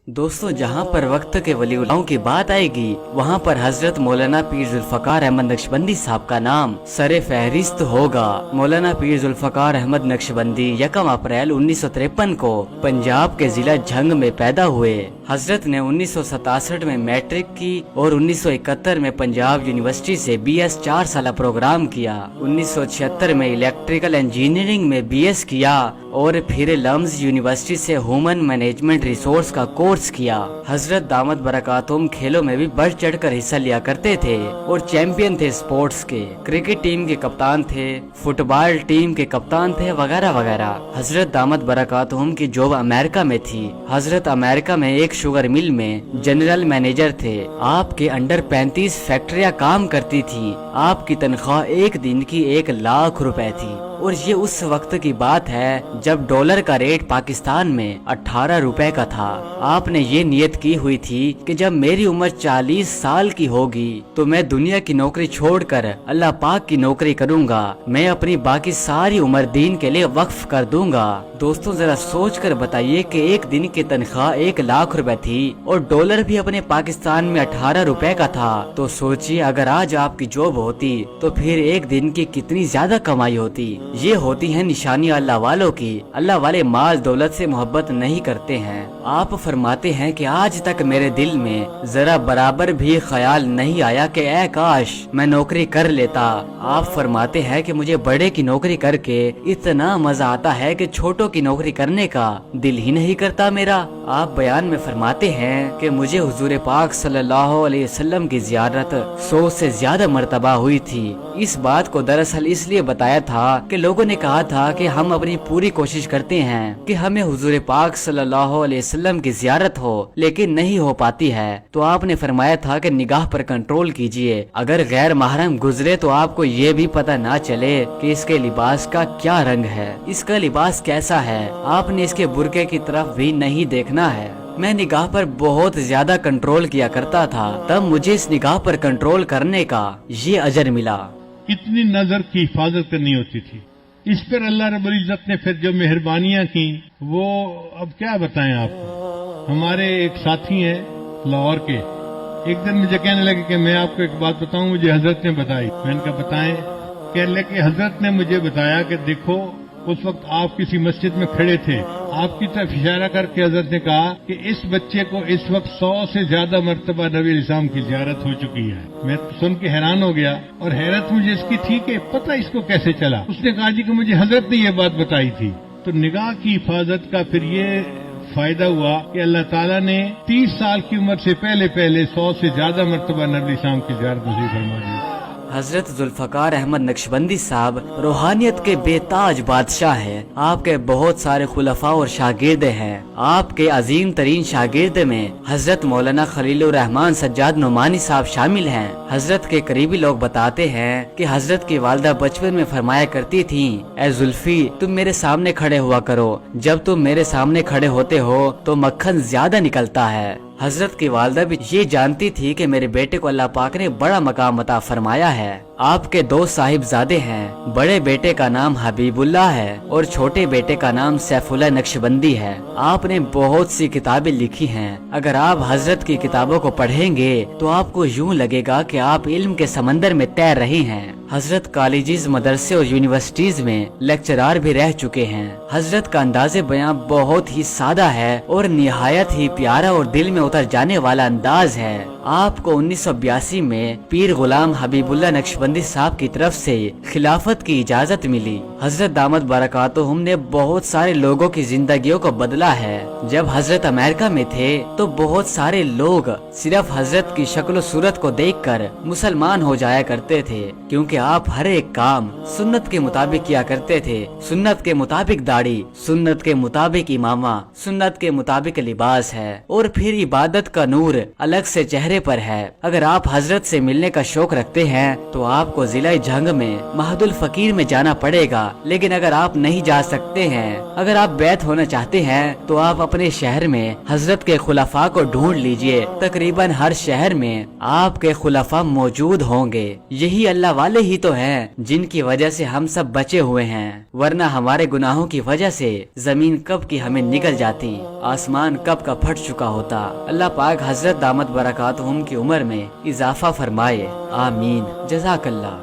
दोस्तों, जहाँ पर वक्त के वलीउल्लाहों की बात आएगी वहाँ पर हजरत मौलाना पीर जुल्फकार अहमद नक्शबंदी साहब का नाम सरे फहरिस्त होगा। मौलाना पीर जुल्फकार अहमद नक्शबंदी 1 अप्रैल 1953 को पंजाब के जिला झंग में पैदा हुए। हजरत ने 1967 में मैट्रिक की और 1971 में पंजाब यूनिवर्सिटी से BS 4 साल प्रोग्राम किया। 1976 में इलेक्ट्रिकल इंजीनियरिंग में BS किया और फिर लम्स यूनिवर्सिटी से ह्यूमन मैनेजमेंट रिसोर्स का कोर्स किया। हजरत दामद बरकातुम खेलों में भी बढ़ चढ़कर हिस्सा लिया करते थे और चैंपियन थे स्पोर्ट्स के। क्रिकेट टीम के कप्तान थे, फुटबॉल टीम के कप्तान थे, वगैरह वगैरह। हजरत दामद बरकातुम की जॉब अमेरिका में थी। हजरत अमेरिका में एक शुगर मिल में जनरल मैनेजर थे। आपके अंडर 35 फैक्ट्रियां काम करती थी। आपकी तनख्वाह एक दिन की 1 लाख रुपए थी और ये उस वक्त की बात है जब डॉलर का रेट पाकिस्तान में 18 रुपए का था। आपने ये नियत की हुई थी कि जब मेरी उम्र 40 साल की होगी तो मैं दुनिया की नौकरी छोड़कर अल्लाह पाक की नौकरी करूंगा। मैं अपनी बाकी सारी उम्र दीन के लिए वक्फ कर दूंगा। दोस्तों, जरा सोच कर बताइए कि एक दिन की तनख्वाह 1 लाख रुपए थी और डॉलर भी अपने पाकिस्तान में 18 रुपए का था। तो सोचिए अगर आज आपकी जॉब होती तो फिर एक दिन की कितनी ज्यादा कमाई होती। ये होती है निशानी अल्लाह वालों की। अल्लाह वाले माल दौलत से मोहब्बत नहीं करते हैं। आप फरमाते हैं कि आज तक मेरे दिल में जरा बराबर भी ख्याल नहीं आया कि ऐ काश मैं नौकरी कर लेता। आप फरमाते हैं कि मुझे बड़े की नौकरी करके इतना मजा आता है कि छोटों की नौकरी करने का दिल ही नहीं करता मेरा। आप बयान में फरमाते हैं कि मुझे हुजूर पाक सल्लल्लाहु अलैहि वसल्लम की ज़ियारत 100 से ज्यादा मर्तबा हुई थी। इस बात को दरअसल इसलिए बताया था कि लोगों ने कहा था कि हम अपनी पूरी कोशिश करते हैं कि हमें हुजूर पाक सल्लल्लाहु अलैहि वसल्लम की ज़ियारत हो, लेकिन नहीं हो पाती है। तो आपने फरमाया था कि निगाह पर कंट्रोल कीजिए। अगर गैर महरम गुजरे तो आपको ये भी पता ना चले कि इसके लिबास का क्या रंग है, इसका लिबास कैसा है। आपने इसके बुरके की तरफ भी नहीं देखना है। मैं निगाह पर बहुत ज्यादा कंट्रोल किया करता था, तब मुझे इस निगाह पर कंट्रोल करने का ये अजर मिला। कितनी नजर की हिफाजत करनी होती थी। इस पर अल्लाह रब्बुल इज्जत ने फिर जो मेहरबानियां की वो अब क्या बताएं आपको। हमारे एक साथी हैं लाहौर के, एक दिन मुझे कहने लगे कि मैं आपको एक बात बताऊं, मुझे हजरत ने बताई। मैंने कहा बताएं। कहने लगे हजरत ने मुझे बताया कि देखो उस वक्त आप किसी मस्जिद में खड़े थे, आपकी तरफ इशारा करके हजरत ने कहा कि इस बच्चे को इस वक्त 100 से ज्यादा मर्तबा नबी इस्लाम की ज़ियारत हो चुकी है। मैं सुन के हैरान हो गया और हैरत मुझे इसकी थी कि पता इसको कैसे चला। उसने कहा जी कि मुझे हजरत ने ये बात बताई थी। तो निगाह की हिफाजत का फिर ये फायदा हुआ कि अल्लाह ताला ने 30 साल की उम्र से पहले 100 से ज्यादा मर्तबा नबी इस्लाम की ज़ियारत नसीब फरमा दी। हजरत जुल्फकार अहमद नक्शबंदी साहब रूहानियत के बेताज बादशाह हैं। आपके बहुत सारे खुलफा और शागिर्द हैं। आपके अजीम तरीन शागिर्द में हजरत मौलाना खलीलुर रहमान सज्जाद नुमानी साहब शामिल हैं। हजरत के करीबी लोग बताते हैं कि हजरत की वालदा बचपन में फरमाया करती थी, ए जुल्फी तुम मेरे सामने खड़े हुआ करो, जब तुम मेरे सामने खड़े होते हो तो मक्खन ज्यादा निकलता है। हजरत की वालदा भी ये जानती थी कि मेरे बेटे को अल्लाह पाक ने बड़ा मकाम अता फरमाया है। आपके 2 साहिबजादे हैं। बड़े बेटे का नाम हबीबुल्लाह है और छोटे बेटे का नाम सैफुल्लाह नक्शबंदी है। आपने बहुत सी किताबें लिखी हैं। अगर आप हजरत की किताबों को पढ़ेंगे तो आपको यूं लगेगा कि आप इल्म के समंदर में तैर रहे हैं। हजरत कॉलेजेस, मदरसे और यूनिवर्सिटीज में लेक्चरार भी रह चुके हैं। हजरत का अंदाज़े बयां बहुत ही सादा है और निहायत ही प्यारा और दिल में उतर जाने वाला अंदाज है। आपको 1982 में पीर गुलाम हबीबुल्लाह नक्शबंदी साहब की तरफ से खिलाफत की इजाजत मिली। हजरत दामद बरकातुहुम ने बहुत सारे लोगों की जिंदगियों को बदला है। जब हजरत अमेरिका में थे तो बहुत सारे लोग सिर्फ हजरत की शक्ल सूरत को देखकर मुसलमान हो जाया करते थे, क्योंकि आप हर एक काम सुन्नत के मुताबिक किया करते थे। सुन्नत के मुताबिक दाढ़ी, सुन्नत के मुताबिक इमामा, सुन्नत के मुताबिक लिबास है और फिर इबादत का नूर अलग से चेहरे पर है। अगर आप हजरत से मिलने का शौक रखते हैं तो आपको जिला झंग में महदुल फकीर में जाना पड़ेगा। لیکن اگر آپ نہیں جا سکتے ہیں، اگر آپ بیعت ہونا چاہتے ہیں تو آپ اپنے شہر میں حضرت کے خلفاء کو ڈھونڈ لیجئے، تقریباً ہر شہر میں آپ کے خلفاء موجود ہوں گے۔ یہی اللہ والے ہی تو ہیں جن کی وجہ سے ہم سب بچے ہوئے ہیں، ورنہ ہمارے گناہوں کی وجہ سے زمین کب کی ہمیں نگل جاتی، آسمان کب کا پھٹ چکا ہوتا۔ اللہ پاک حضرت دامت برکاتہم کی عمر میں اضافہ فرمائے، آمین۔ جزاک اللہ۔